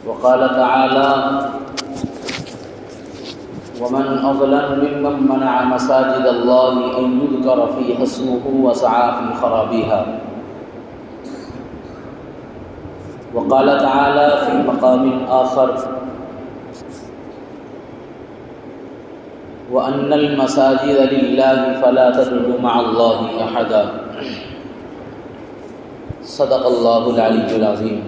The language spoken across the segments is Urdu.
وقال تعالى: ومن أظلم ممن منع مساجد الله أن يذكر فيها اسمه وسعى في خرابها. وقال تعالى في مقام آخر: وأن المساجد لله فلا تدعوا مع الله أحدا. صدق الله العلي العظيم.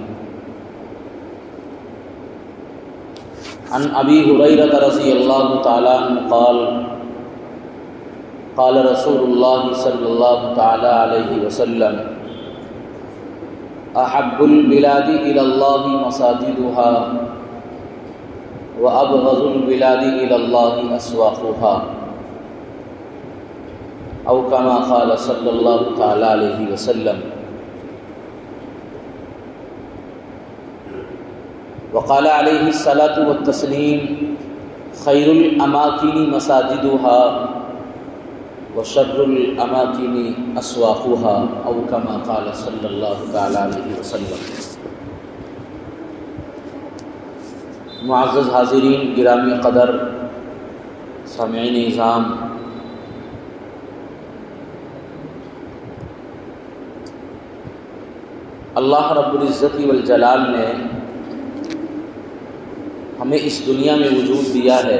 عن ابی ہریرہ رضی اللہ تعالی عنہ قال: قال رسول اللہ صلی اللہ تعالی علیہ وسلم: احب البلاد الی اللہ مساجدها وابغض البلاد الی اللہ اسواقها، او کما قال صلی اللہ تعالی علیہ وسلم. وقال علیہ الصلاۃ والتسلیم: خیر الاماکن مساجدها وشر الاماکن اسواقها، او کما قال صلی اللہ تعالی علیہ وسلم. معزز حاضرین گرامی قدر، سامعین اعظام، اللہ رب العزت والجلال نے ہمیں اس دنیا میں وجود دیا ہے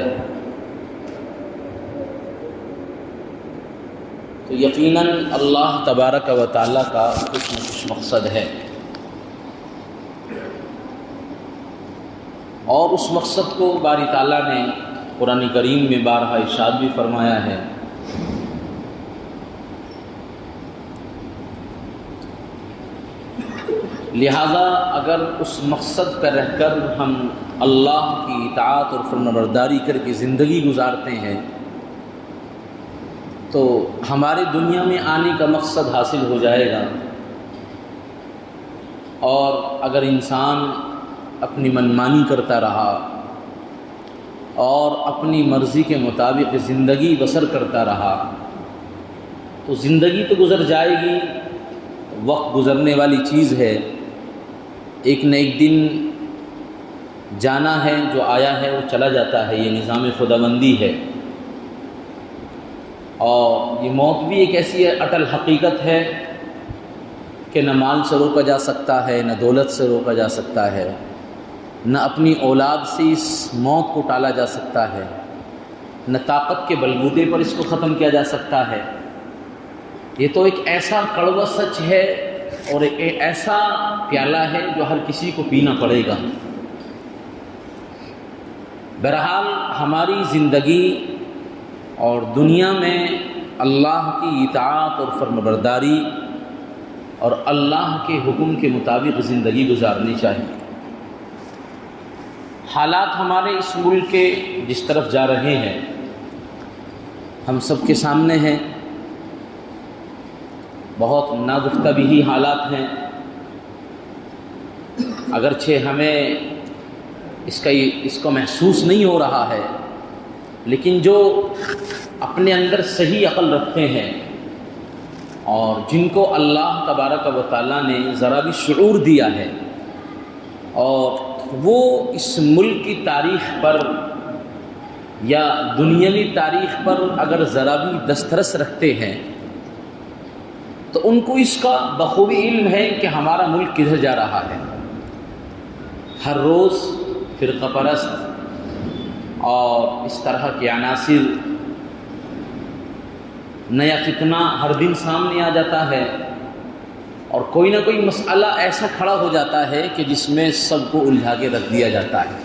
تو یقیناً اللہ تبارک و تعالیٰ کا کچھ نہ کچھ مقصد ہے، اور اس مقصد کو باری تعالیٰ نے قرآن کریم میں بارہا ارشاد بھی فرمایا ہے. لہذا اگر اس مقصد پر رہ کر ہم اللہ کی اطاعت اور فرمانبرداری کر کے زندگی گزارتے ہیں تو ہمارے دنیا میں آنے کا مقصد حاصل ہو جائے گا، اور اگر انسان اپنی منمانی کرتا رہا اور اپنی مرضی کے مطابق زندگی بسر کرتا رہا تو زندگی تو گزر جائے گی، وقت گزرنے والی چیز ہے، ایک نہ ایک دن جانا ہے، جو آیا ہے وہ چلا جاتا ہے، یہ نظام خداوندی ہے. اور یہ موت بھی ایک ایسی اٹل حقیقت ہے کہ نہ مال سے روکا جا سکتا ہے، نہ دولت سے روکا جا سکتا ہے، نہ اپنی اولاد سے اس موت کو ٹالا جا سکتا ہے، نہ طاقت کے بلبوتے پر اس کو ختم کیا جا سکتا ہے. یہ تو ایک ایسا کڑوا سچ ہے اور ایک ایسا پیالہ ہے جو ہر کسی کو پینا پڑے گا. بہرحال ہماری زندگی اور دنیا میں اللہ کی اطاعت اور فرمانبرداری اور اللہ کے حکم کے مطابق زندگی گزارنی چاہیے. حالات ہمارے اس ملک کے جس طرف جا رہے ہیں ہم سب کے سامنے ہیں، بہت ناگفتہ بھی حالات ہیں. اگرچہ ہمیں اس کو محسوس نہیں ہو رہا ہے، لیکن جو اپنے اندر صحیح عقل رکھتے ہیں اور جن کو اللہ تبارک و تعالیٰ نے ذرا بھی شعور دیا ہے اور وہ اس ملک کی تاریخ پر یا دنیاوی تاریخ پر اگر ذرا بھی دسترس رکھتے ہیں تو ان کو اس کا بخوبی علم ہے کہ ہمارا ملک کدھر جا رہا ہے. ہر روز فرقہ پرست اور اس طرح کے عناصر، نیا فتنہ ہر دن سامنے آ جاتا ہے، اور کوئی نہ کوئی مسئلہ ایسا کھڑا ہو جاتا ہے کہ جس میں سب کو الجھا کے رکھ دیا جاتا ہے.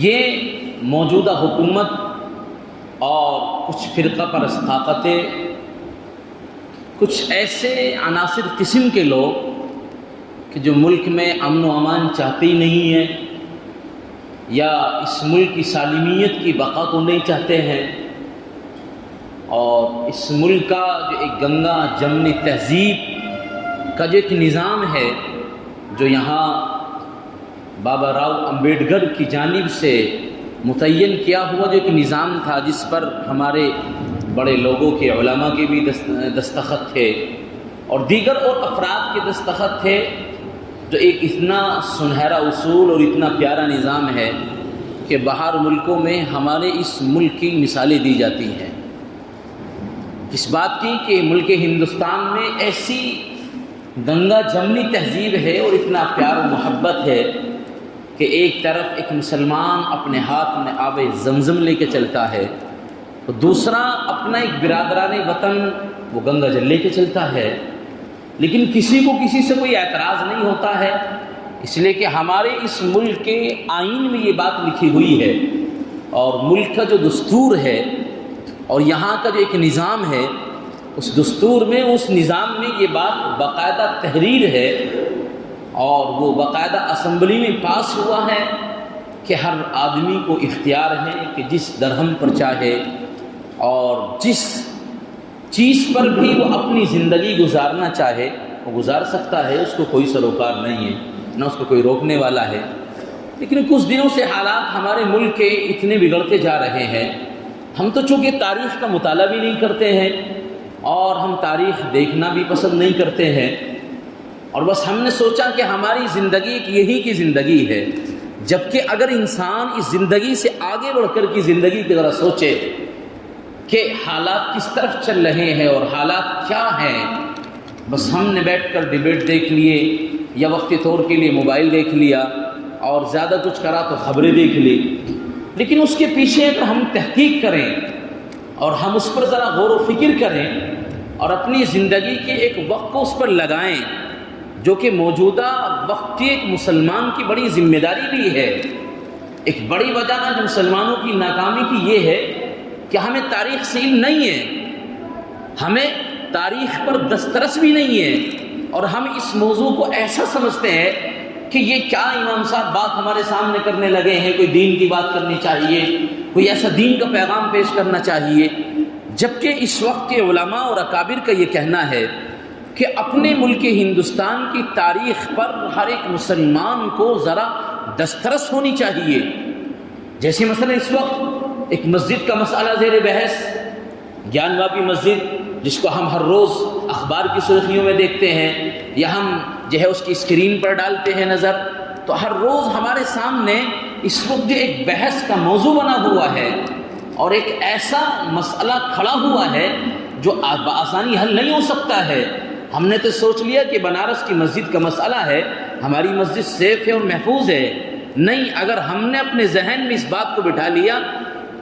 یہ موجودہ حکومت اور کچھ فرقہ پرست طاقتیں، کچھ ایسے عناصر قسم کے لوگ کہ جو ملک میں امن و امان چاہتے ہی نہیں ہیں یا اس ملک کی سالمیت کی بقا کو نہیں چاہتے ہیں، اور اس ملک کا جو ایک گنگا جمنی تہذیب کا جو ایک نظام ہے جو یہاں بابا راؤ امبیڈکر کی جانب سے متعین کیا ہوا جو ایک نظام تھا، جس پر ہمارے بڑے لوگوں کے علماء کے بھی دستخط تھے اور دیگر اور افراد کے دستخط تھے، تو ایک اتنا سنہرا اصول اور اتنا پیارا نظام ہے کہ باہر ملکوں میں ہمارے اس ملک کی مثالیں دی جاتی ہیں، اس بات کی کہ ملک ہندوستان میں ایسی گنگا جمنی تہذیب ہے اور اتنا پیار و محبت ہے کہ ایک طرف ایک مسلمان اپنے ہاتھ میں آب زمزم لے کے چلتا ہے، تو دوسرا اپنا ایک برادران وطن وہ گنگا جل لے کے چلتا ہے، لیکن کسی کو کسی سے کوئی اعتراض نہیں ہوتا ہے، اس لیے کہ ہمارے اس ملک کے آئین میں یہ بات لکھی ہوئی ہے، اور ملک کا جو دستور ہے اور یہاں کا جو ایک نظام ہے، اس دستور میں اس نظام میں یہ بات باقاعدہ تحریر ہے اور وہ باقاعدہ اسمبلی میں پاس ہوا ہے کہ ہر آدمی کو اختیار ہے کہ جس درہم پر چاہے اور جس چیز پر بھی وہ اپنی زندگی گزارنا چاہے وہ گزار سکتا ہے، اس کو کوئی سروکار نہیں ہے، نہ اس کو کوئی روکنے والا ہے۔ لیکن کچھ دنوں سے حالات ہمارے ملک کے اتنے بگڑتے جا رہے ہیں، ہم تو چونکہ تاریخ کا مطالعہ بھی نہیں کرتے ہیں اور ہم تاریخ دیکھنا بھی پسند نہیں کرتے ہیں، اور بس ہم نے سوچا کہ ہماری زندگی ایک یہی کی زندگی ہے، جبکہ اگر انسان اس زندگی سے آگے بڑھ کر کی زندگی کی ذرا سوچے کہ حالات کس طرف چل رہے ہیں اور حالات کیا ہیں، بس ہم نے بیٹھ کر ڈیبیٹ دیکھ لیے یا وقتی طور کے لیے موبائل دیکھ لیا اور زیادہ کچھ کرا تو خبریں دیکھ لی، لیکن اس کے پیچھے اگر ہم تحقیق کریں اور ہم اس پر ذرا غور و فکر کریں اور اپنی زندگی کے ایک وقت کو اس پر لگائیں، جو کہ موجودہ وقت کی ایک مسلمان کی بڑی ذمہ داری بھی ہے۔ ایک بڑی وجہ جو مسلمانوں کی ناکامی کی یہ ہے کہ ہمیں تاریخ سے علم نہیں ہے، ہمیں تاریخ پر دسترس بھی نہیں ہے، اور ہم اس موضوع کو ایسا سمجھتے ہیں کہ یہ کیا امام صاحب بات ہمارے سامنے کرنے لگے ہیں، کوئی دین کی بات کرنی چاہیے، کوئی ایسا دین کا پیغام پیش کرنا چاہیے، جبکہ اس وقت کے علماء اور اکابر کا یہ کہنا ہے کہ اپنے ملک ہندوستان کی تاریخ پر ہر ایک مسلمان کو ذرا دسترس ہونی چاہیے۔ جیسے مثلا اس وقت ایک مسجد کا مسئلہ زیر بحث، گیان واپی مسجد، جس کو ہم ہر روز اخبار کی سرخیوں میں دیکھتے ہیں یا ہم جو ہے اس کی اسکرین پر ڈالتے ہیں نظر، تو ہر روز ہمارے سامنے اس وقت جو ایک بحث کا موضوع بنا ہوا ہے اور ایک ایسا مسئلہ کھڑا ہوا ہے جو بآسانی حل نہیں ہو سکتا ہے۔ ہم نے تو سوچ لیا کہ بنارس کی مسجد کا مسئلہ ہے، ہماری مسجد سیف ہے اور محفوظ ہے، نہیں، اگر ہم نے اپنے ذہن میں اس بات کو بٹھا لیا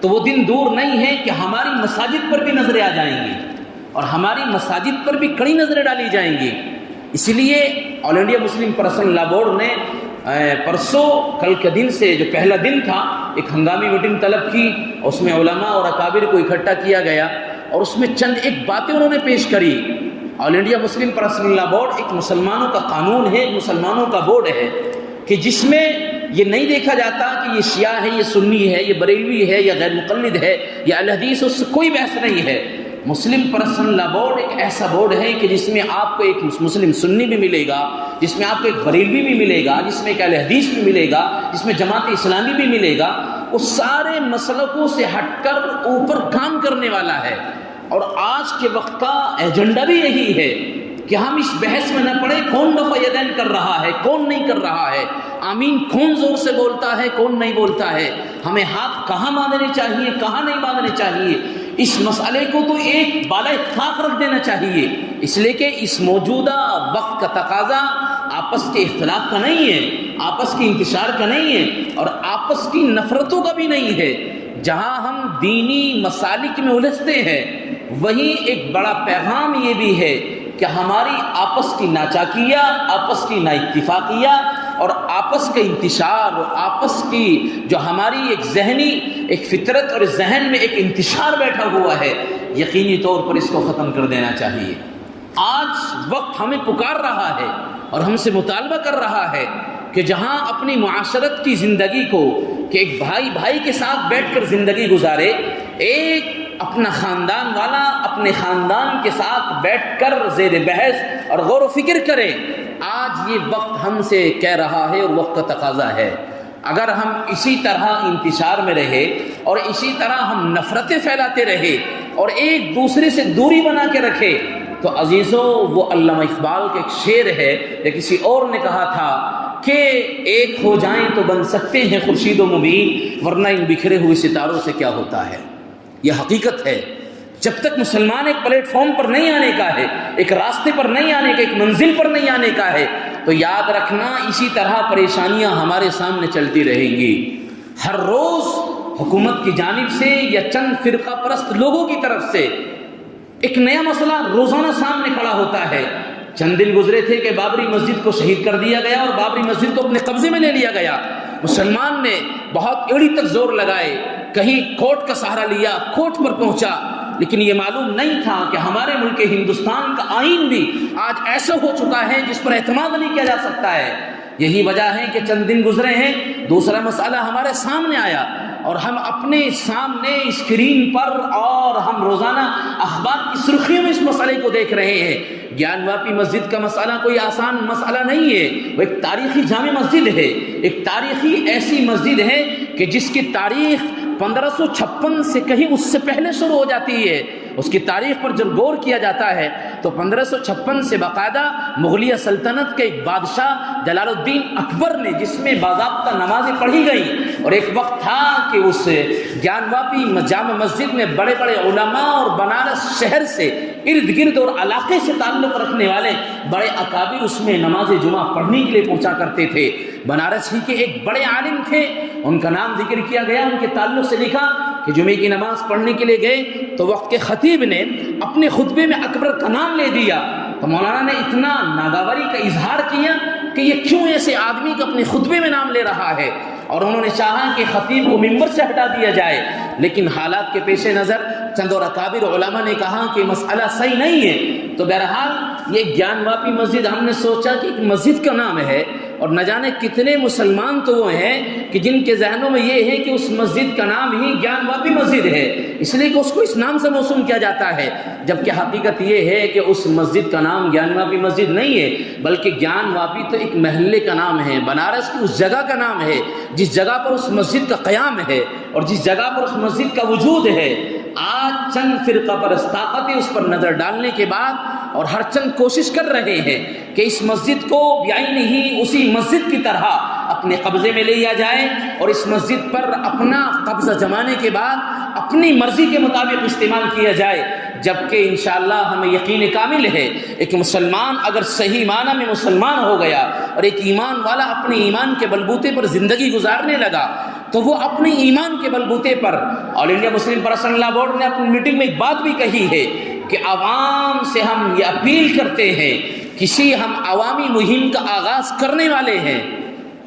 تو وہ دن دور نہیں ہے کہ ہماری مساجد پر بھی نظریں آ جائیں گی اور ہماری مساجد پر بھی کڑی نظریں ڈالی جائیں گی۔ اسی لیے آل انڈیا مسلم پرسنل لا بورڈ نے پرسوں کل کے دن سے جو پہلا دن تھا ایک ہنگامی میٹنگ طلب کی، اس میں علماء اور اکابر کو اکٹھا کیا گیا اور اس میں چند ایک باتیں انہوں نے پیش کری۔ آل انڈیا مسلم پرسنل لا بورڈ ایک مسلمانوں کا قانون ہے، ایک مسلمانوں کا بورڈ ہے کہ جس میں یہ نہیں دیکھا جاتا کہ یہ شیعہ ہے، یہ سنی ہے، یہ بریلوی ہے یا غیر مقلد ہے یا اہل حدیث، اس سے کوئی بحث نہیں ہے۔ مسلم پرسنل لا بورڈ ایک ایسا بورڈ ہے کہ جس میں آپ کو ایک مسلم سنی بھی ملے گا، جس میں آپ کو ایک بریلوی بھی ملے گا، جس میں ایک اہل حدیث بھی ملے گا، جس میں جماعت اسلامی بھی ملے گا، وہ سارے مسلکوں سے ہٹ کر اوپر کام کرنے والا ہے۔ اور آج کے وقت کا ایجنڈا بھی یہی ہے کہ ہم اس بحث میں نہ پڑے کون رفع یدین کر رہا ہے، کون نہیں کر رہا ہے، آمین کون زور سے بولتا ہے، کون نہیں بولتا ہے، ہمیں ہاتھ کہاں باندھنے چاہیے، کہاں نہیں باندھنے چاہیے، اس مسئلے کو تو ایک بالائے طاق رکھ دینا چاہیے، اس لیے کہ اس موجودہ وقت کا تقاضا آپس کے اختلاف کا نہیں ہے، آپس کے انتشار کا نہیں ہے اور آپس کی نفرتوں کا بھی نہیں ہے۔ جہاں ہم دینی مسالک میں الجھتے ہیں وہیں ایک بڑا پیغام یہ بھی ہے کہ ہماری آپس کی ناچاکیہ، آپس کی نا اتفاقیہ اور آپس کا انتشار اور آپس کی جو ہماری ایک ذہنی ایک فطرت اور ذہن میں ایک انتشار بیٹھا ہوا ہے، یقینی طور پر اس کو ختم کر دینا چاہیے۔ آج وقت ہمیں پکار رہا ہے اور ہم سے مطالبہ کر رہا ہے کہ جہاں اپنی معاشرت کی زندگی کو کہ ایک بھائی بھائی کے ساتھ بیٹھ کر زندگی گزارے، ایک اپنا خاندان والا اپنے خاندان کے ساتھ بیٹھ کر زیر بحث اور غور و فکر کرے، آج یہ وقت ہم سے کہہ رہا ہے اور وقت کا تقاضا ہے۔ اگر ہم اسی طرح انتشار میں رہے اور اسی طرح ہم نفرتیں پھیلاتے رہے اور ایک دوسرے سے دوری بنا کے رکھے تو عزیزوں وہ علامہ اقبال کا ایک شعر ہے یا کسی اور نے کہا تھا کہ ایک ہو جائیں تو بن سکتے ہیں خورشید و مبین، ورنہ ان بکھرے ہوئے ستاروں سے کیا ہوتا ہے۔ یہ حقیقت ہے، جب تک مسلمان ایک پلیٹ فارم پر نہیں آنے کا ہے، ایک راستے پر نہیں آنے کا، ایک منزل پر نہیں آنے کا ہے، تو یاد رکھنا اسی طرح پریشانیاں ہمارے سامنے چلتی رہیں گی۔ ہر روز حکومت کی جانب سے یا چند فرقہ پرست لوگوں کی طرف سے ایک نیا مسئلہ روزانہ سامنے کھڑا ہوتا ہے۔ چند دن گزرے تھے کہ بابری مسجد کو شہید کر دیا گیا اور بابری مسجد کو اپنے قبضے میں لے لیا گیا۔ مسلمان نے بہت ایڑی تک زور لگائے، کہیں کورٹ کا سہارا لیا، کورٹ پر پہنچا، لیکن یہ معلوم نہیں تھا کہ ہمارے ملک ہندوستان کا آئین بھی آج ایسا ہو چکا ہے جس پر اعتماد نہیں کیا جا سکتا ہے۔ یہی وجہ ہے کہ چند دن گزرے ہیں، دوسرا مسئلہ ہمارے سامنے آیا اور ہم اپنے سامنے اسکرین پر اور ہم روزانہ اخبار کی سرخیوں میں اس مسئلے کو دیکھ رہے ہیں۔ گیان واپی مسجد کا مسئلہ کوئی آسان مسئلہ نہیں ہے، وہ ایک تاریخی جامع مسجد ہے، ایک تاریخی ایسی مسجد ہے کہ جس کی تاریخ 1556 سے کہیں اس سے پہلے شروع ہو جاتی ہے۔ اس کی تاریخ پر جب غور کیا جاتا ہے تو 1556 سے باقاعدہ مغلیہ سلطنت کے ایک بادشاہ جلال الدین اکبر نے، جس میں باضابطہ نمازیں پڑھی گئیں، اور ایک وقت تھا کہ اس گیان واپی جامع مسجد میں بڑے بڑے علماء اور بنارس شہر سے ارد گرد اور علاقے سے تعلق رکھنے والے بڑے اکابر اس میں نماز جمعہ پڑھنے کے لیے پہنچا کرتے تھے۔ بنارس ہی کے ایک بڑے عالم تھے، ان کا نام ذکر کیا گیا، ان کے تعلق سے لکھا کہ جمعے کی نماز پڑھنے کے لیے گئے تو وقت کے خطیب نے اپنے خطبے میں اکبر کا نام لے دیا، تو مولانا نے اتنا ناگواری کا اظہار کیا کہ یہ کیوں ایسے آدمی کا اپنے خطبے میں نام لے رہا ہے، اور انہوں نے چاہا کہ خطیب کو ممبر سے ہٹا دیا جائے، لیکن حالات کے پیش نظر چند اور اکابر علماء نے کہا کہ مسئلہ صحیح نہیں ہے۔ تو بہرحال یہ گیان واپی مسجد، ہم نے سوچا کہ ایک مسجد کا نام ہے اور نہ جانے کتنے مسلمان تو وہ ہیں کہ جن کے ذہنوں میں یہ ہے کہ اس مسجد کا نام ہی گیان واپی مسجد ہے، اس لیے کہ اس کو اس نام سے موسوم کیا جاتا ہے، جبکہ حقیقت یہ ہے کہ اس مسجد کا نام گیان واپی مسجد نہیں ہے، بلکہ گیان واپی تو ایک محلے کا نام ہے، بنارس کی اس جگہ کا نام ہے جس جگہ پر اس مسجد کا قیام ہے اور جس جگہ پر اس مسجد کا وجود ہے۔ آج چند فرقہ پرست طاقتیں اس پر نظر ڈالنے کے بعد اور ہر چند کوشش کر رہے ہیں کہ اس مسجد کو بعین ہی اسی مسجد کی طرح اپنے قبضے میں لیا جائے اور اس مسجد پر اپنا قبضہ جمانے کے بعد اپنی مرضی کے مطابق استعمال کیا جائے، جبکہ انشاءاللہ ہمیں یقین کامل ہے ایک مسلمان اگر صحیح معنی میں مسلمان ہو گیا اور ایک ایمان والا اپنے ایمان کے بلبوتے پر زندگی گزارنے لگا تو وہ اپنے ایمان کے بلبوتے پر، آل انڈیا مسلم پرسنل لا بورڈ نے اپنی میٹنگ میں ایک بات بھی کہی ہے کہ عوام سے ہم یہ اپیل کرتے ہیں، کسی ہم عوامی مہم کا آغاز کرنے والے ہیں۔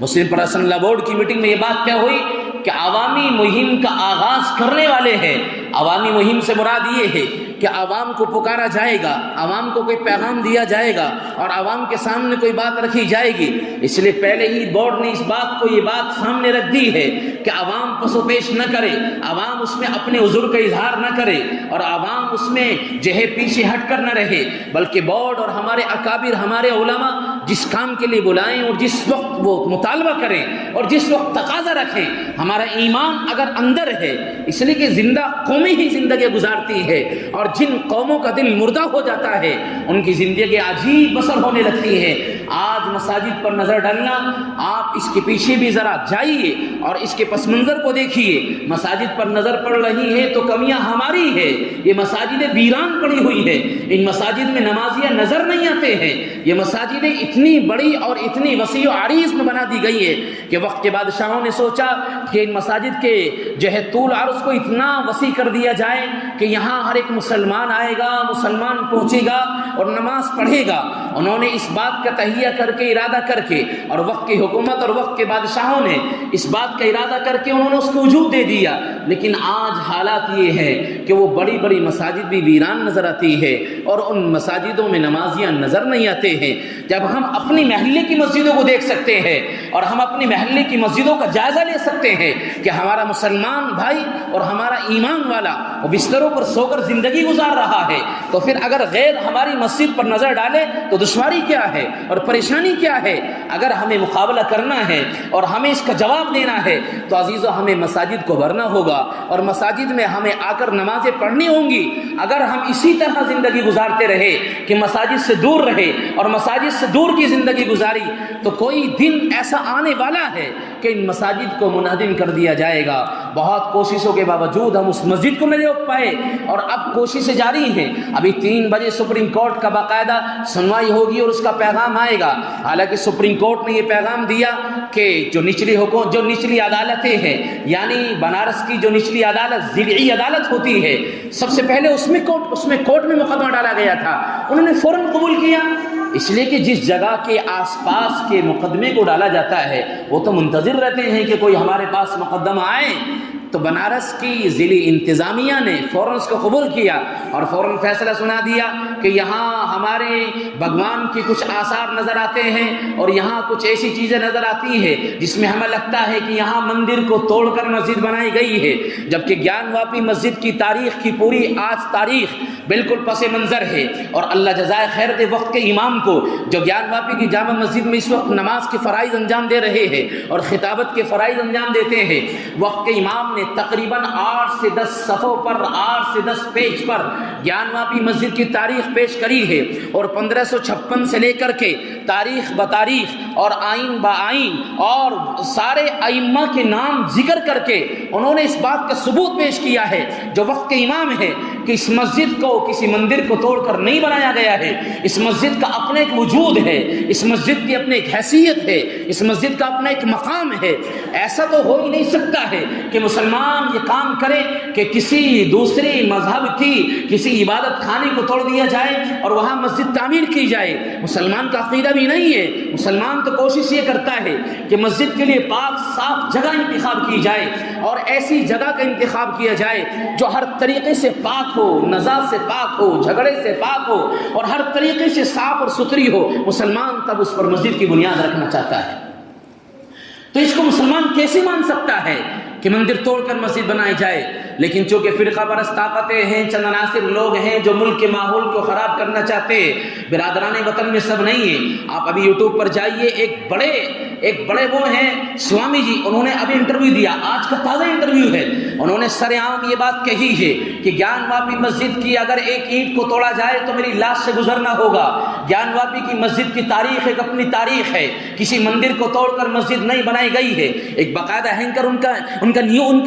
مسلم پرسنل لا بورڈ کی میٹنگ میں یہ بات کیا ہوئی کہ عوامی مہم کا آغاز کرنے والے ہیں۔ عوامی مہم سے مراد یہ ہے کہ عوام کو پکارا جائے گا، عوام کو کوئی پیغام دیا جائے گا اور عوام کے سامنے کوئی بات رکھی جائے گی۔ اس لیے پہلے ہی بورڈ نے اس بات کو یہ بات سامنے رکھ دی ہے کہ عوام پس و پیش نہ کرے، عوام اس میں اپنے عذر کا اظہار نہ کرے اور عوام اس میں جو ہے پیچھے ہٹ کر نہ رہے، بلکہ بورڈ اور ہمارے اکابر، ہمارے علماء جس کام کے لیے بلائیں اور جس وقت وہ مطالبہ کریں اور جس وقت تقاضا رکھیں، ہمارا ایمان اگر اندر ہے، اس لیے کہ زندہ قومیں ہی زندگی گزارتی ہے اور جن قوموں کا دل مردہ ہو جاتا ہے ان کی زندگی عجیب بسر ہونے لگتی ہے۔ آج مساجد پر نظر ڈالنا، آپ اس کے پیچھے بھی ذرا جائیے اور اس کے پس منظر کو دیکھیے، مساجد پر نظر پڑ رہی ہے تو کمیاں ہماری ہے، یہ مساجدیں ویران پڑی ہوئی ہے، ان مساجد میں نمازیاں نظر نہیں آتے ہیں، یہ مساجدیں اتنی بڑی اور اتنی وسیع و عریض میں بنا دی گئی ہے کہ وقت کے بادشاہوں نے سوچا کہ ان مساجد کے جو ہے طول عرض کو اتنا وسیع کر دیا جائے کہ یہاں ہر ایک مسلمان آئے گا، مسلمان پہنچے گا اور نماز پڑھے گا۔ انہوں نے اس بات کا تہیہ کر کے، ارادہ کر کے، اور وقت کی حکومت اور وقت کے بادشاہوں نے اس بات کا ارادہ کر کے انہوں نے اس کو وجود دے دیا، لیکن آج حالات یہ ہے کہ وہ بڑی بڑی مساجد بھی ویران نظر آتی ہے اور ان مساجدوں میں نمازیاں نظر نہیں آتے ہیں۔ جب ہم اپنی محلے کی مسجدوں کو دیکھ سکتے ہیں اور ہم اپنی محلے کی مسجدوں کا جائزہ لے سکتے ہیں کہ ہمارا مسلمان بھائی اور ہمارا ایمان والا وہ بستروں پر سو کر زندگی گزار رہا ہے، تو پھر اگر غیر ہماری مسجد پر نظر ڈالے تو دشواری کیا ہے اور پریشانی کیا ہے؟ اگر ہمیں مقابلہ کرنا ہے اور ہمیں اس کا جواب دینا ہے تو عزیزو ہمیں مساجد کو بھرنا ہوگا اور مساجد میں ہمیں آ کر نمازیں پڑھنی ہوں گی۔ اگر ہم اسی طرح زندگی گزارتے رہے کہ مساجد سے دور رہے اور مساجد سے دور کی زندگی گزاری تو کوئی دن ایسا آنے والا ہے کہ ان مساجد کو منہدم کر دیا جائے گا۔ بہت کوششوں کے باوجود ہم اس مسجد کو نہیں روک پائے اور اب کوششیں جاری ہیں۔ ابھی 3 بجے سپریم کورٹ کا باقاعدہ سنوائی ہوگی اور اس کا پیغام آئے گا۔ حالانکہ سپریم کورٹ نے یہ پیغام دیا کہ جو نچلی عدالتیں ہیں، یعنی بنارس کی جو نچلی عدالت ضلعی عدالت ہوتی ہے، سب سے پہلے اس میں کورٹ میں مقدمہ ڈالا گیا تھا، انہوں نے فوراً قبول کیا، اس لیے کہ جس جگہ کے آس پاس کے مقدمے کو ڈالا جاتا ہے وہ تو منتظر رہتے ہیں کہ کوئی ہمارے پاس مقدمہ آئے۔ تو بنارس کی ضلعی انتظامیہ نے فوراً اس کو قبول کیا اور فوراً فیصلہ سنا دیا کہ یہاں ہمارے بھگوان کی کچھ آثار نظر آتے ہیں اور یہاں کچھ ایسی چیزیں نظر آتی ہیں جس میں ہمیں لگتا ہے کہ یہاں مندر کو توڑ کر مسجد بنائی گئی ہے، جبکہ گیان واپی مسجد کی تاریخ کی پوری آج تاریخ بالکل پس منظر ہے۔ اور اللہ جزائے خیر دے وقت کے امام کو جو گیان واپی کی جامع مسجد میں اس وقت نماز کے فرائض انجام دے رہے ہیں اور خطابت کے فرائض انجام دیتے ہیں، وقت کے امام نے تقریباً 8 سے 10 صفحوں پر 8 سے 10 پیج پر گیان واپی مسجد کی تاریخ پیش کری ہے اور 1556 سے لے کر کے تاریخ بتاریخ اور آئین با آئین اور سارے ائمہ کے نام ذکر کر کے انہوں نے اس بات کا ثبوت پیش کیا ہے جو وقت کے امام ہے کہ اس مسجد کو کسی مندر کو توڑ کر نہیں بنایا گیا ہے، اس مسجد کا اپنا ایک وجود ہے، اس مسجد کی اپنی ایک حیثیت ہے، اس مسجد کا اپنا ایک مقام ہے۔ ایسا تو ہو ہی نہیں سکتا ہے کہ مسلمان یہ کام کرے کہ کسی دوسری مذہب کی کسی عبادت خانے کو توڑ دیا جائے اور وہاں مسجد تعمیر کی جائے۔ مسلمان کا عقیدہ بھی نہیں ہے۔ مسلمان تو کوشش یہ کرتا ہے کہ مسجد کے لیے پاک صاف جگہ انتخاب کی جائے اور ایسی جگہ کا انتخاب کیا جائے جو ہر طریقے سے پاک ہو، نزاعت سے پاک ہو، جھگڑے سے پاک ہو اور ہر طریقے سے صاف اور ستھری ہو۔ مسلمان تب اس پر مسجد کی بنیاد رکھنا چاہتا ہے۔ تو اس کو مسلمان کیسے مان سکتا ہے کہ مندر توڑ کر مسجد بنائی جائے؟ لیکن چونکہ فرقہ پرست طاقتیں ہیں، چند عناصر لوگ ہیں جو ملک کے ماحول کو خراب کرنا چاہتے ہیں۔ برادران وطن میں سب نہیں ہیں۔ آپ ابھی یوٹیوب پر جائیے، ایک بڑے وہ ہیں سوامی جی، انہوں نے ابھی انٹرویو دیا، آج کا تازہ انٹرویو ہے، انہوں نے سر عام یہ بات کہی ہے کہ گیان واپی مسجد کی اگر ایک اینٹ کو توڑا جائے تو میری لاش سے گزرنا ہوگا۔ گیان واپی کی مسجد کی تاریخ ایک اپنی تاریخ ہے، کسی مندر کو توڑ کر مسجد نہیں بنائی گئی ہے۔ ایک باقاعدہ اینکر ان کا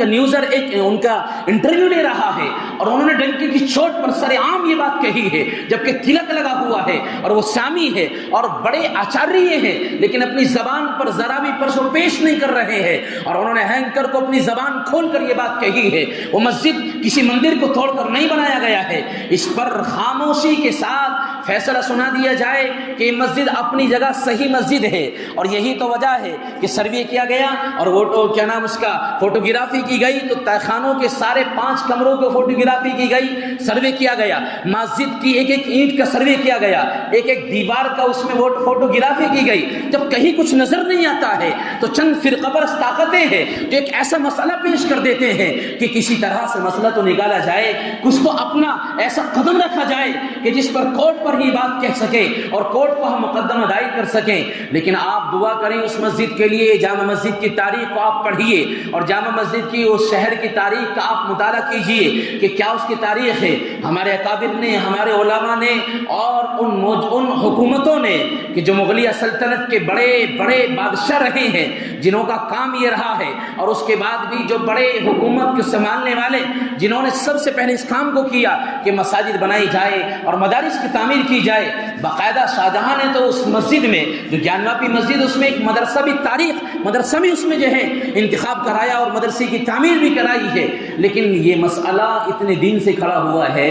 نیوزر ان کا انٹرویو لے رہا ہے اور انہوں نے ڈنکی کی چوٹ پر سر عام یہ بات کہی ہے، جبکہ تلک لگا ہوا ہے اور وہ سامی ہے اور بڑے آچاریہ ہیں، لیکن اپنی زبان پر ذرا بھی پرسو پیش نہیں کر رہے ہیں اور انہوں نے اینکر کو اپنی زبان کھول کر یہ بات کہی ہے وہ مسجد کسی مندر کو توڑ کر نہیں بنایا گیا ہے۔ اس پر خاموشی کے ساتھ فیصلہ سنا دیا جائے کہ مسجد اپنی جگہ صحیح مسجد ہے، اور یہی تو وجہ ہے کہ سروے کیا گیا اور وہ کیا نام اس کا فوٹوگرافی کی گئی، تو تہخانوں کے سارے 5 کمروں کو فوٹوگرافی کی گئی، سروے کیا گیا، مسجد کی ایک اینٹ کا سروے کیا گیا، ایک دیوار کا اس میں فوٹوگرافی کی گئی۔ جب کہیں کچھ نظر نہیں آتا ہے تو چند فرقہ پرست طاقتیں ہیں جو ایک ایسا مسئلہ پیش کر دیتے ہیں کہ کسی طرح سے مسئلہ تو نکالا جائے، کچھ تو اپنا ایسا قدم رکھا جائے کہ جس پر کورٹ پر ہی بات کہہ سکیں اور کورٹ کو ہم مقدمہ دائر کر سکیں۔ لیکن آپ دعا کریں اس مسجد کے لیے، جامع مسجد کی تاریخ کو آپ پڑھیے اور جامع مسجد کی اس شہر کی تاریخ کا آپ مطالعہ کیجئے کہ کیا اس کی تاریخ ہے۔ ہمارے اکابر نے، ہمارے علماء نے اور ان حکومتوں نے کہ جو مغلیہ سلطنت کے بڑے بڑے بادشاہ رہے ہیں، جنہوں کا کام یہ رہا ہے، اور اس کے بعد بھی جو بڑے حکومت کو سنبھالنے والے جنہوں نے سب سے پہلے اس کام کو کیا کہ مساجد بنائی جائے اور مدارس کی تعمیر کی جائے۔ باقاعدہ شاہجہاں نے تو اس مسجد میں جو گیان واپی مسجد، اس میں ایک مدرسہ بھی مدرسہ بھی اس میں جو ہے انتخاب کرایا اور مدرسے کی تعمیر بھی کرائی ہے۔ لیکن یہ مسئلہ اتنے دن سے کھڑا ہوا ہے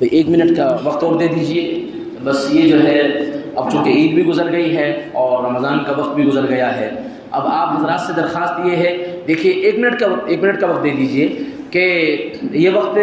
تو 1 منٹ کا وقت اور دے دیجئے، بس یہ جو ہے اب چونکہ عید بھی گزر گئی ہے اور رمضان کا وقت بھی گزر گیا ہے، اب آپ حضرات سے درخواست یہ ہے، دیکھیے 1 منٹ کا وقت دے دیجئے کہ یہ وقت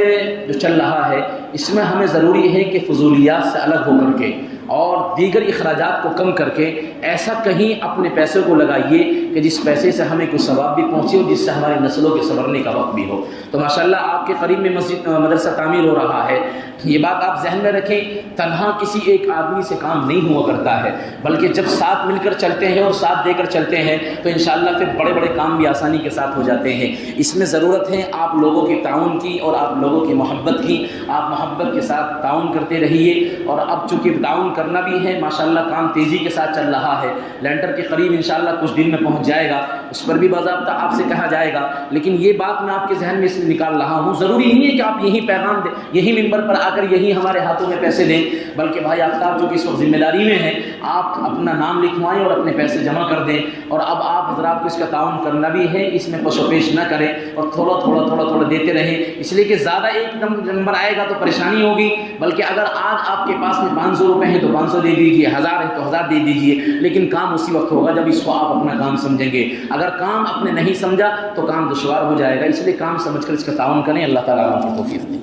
جو چل رہا ہے اس میں ہمیں ضروری ہے کہ فضولیات سے الگ ہو کر کے اور دیگر اخراجات کو کم کر کے ایسا کہیں اپنے پیسے کو لگائیے کہ جس پیسے سے ہمیں کوئی ثواب بھی پہنچے اور جس سے ہماری نسلوں کے سنورنے کا وقت بھی ہو۔ تو ماشاءاللہ آپ کے قریب میں مدرسہ تعمیر ہو رہا ہے، یہ بات آپ ذہن میں رکھیں، تنہا کسی ایک آدمی سے کام نہیں ہوا کرتا ہے، بلکہ جب ساتھ مل کر چلتے ہیں اور ساتھ دے کر چلتے ہیں تو انشاءاللہ پھر بڑے بڑے کام بھی آسانی کے ساتھ ہو جاتے ہیں۔ اس میں ضرورت ہے آپ لوگوں کے تعاون کی اور آپ لوگوں کی محبت کی، آپ محبت کے ساتھ تعاون کرتے رہیے، اور اب چونکہ تعاون کرنا بھی ہے، ماشاءاللہ کام تیزی کے ساتھ چل رہا ہے، لینٹر کے قریب انشاءاللہ کچھ دن میں پہنچ جائے گا، اس پر بھی باضابطہ آپ سے کہا جائے گا، لیکن یہ بات میں آپ کے ذہن میں اس میں نکال رہا ہوں، ضروری نہیں ہے کہ آپ یہی پیغام دیں، یہی ممبر پر آ کر یہی ہمارے ہاتھوں میں پیسے دیں، بلکہ بھائی آفتاب جو کہ اس وقت ذمہ داری میں ہیں، آپ اپنا نام لکھوائیں اور اپنے پیسے جمع کر دیں، اور اب آپ حضرات کو اس کا تعاون کرنا بھی ہے، اس میں پش و پیش نہ کریں اور تھوڑا تھوڑا دیتے رہیں، اس لیے کہ زیادہ ایک نمبر آئے گا تو پریشانی ہوگی، بلکہ اگر آج آپ کے پاس میں 500 روپے ہیں تو 500 دے دیجیے، 1000 ہے تو 1000 دے دیجیے، لیکن کام اسی وقت ہوگا جب اس کو آپ اپنا کام سمجھیں گے، اگر کام آپ نے نہیں سمجھا تو کام دشوار ہو جائے گا، اس لیے کام سمجھ کر اس کا تعاون کریں، اللہ تعالیٰ آپ کو توفیق دے۔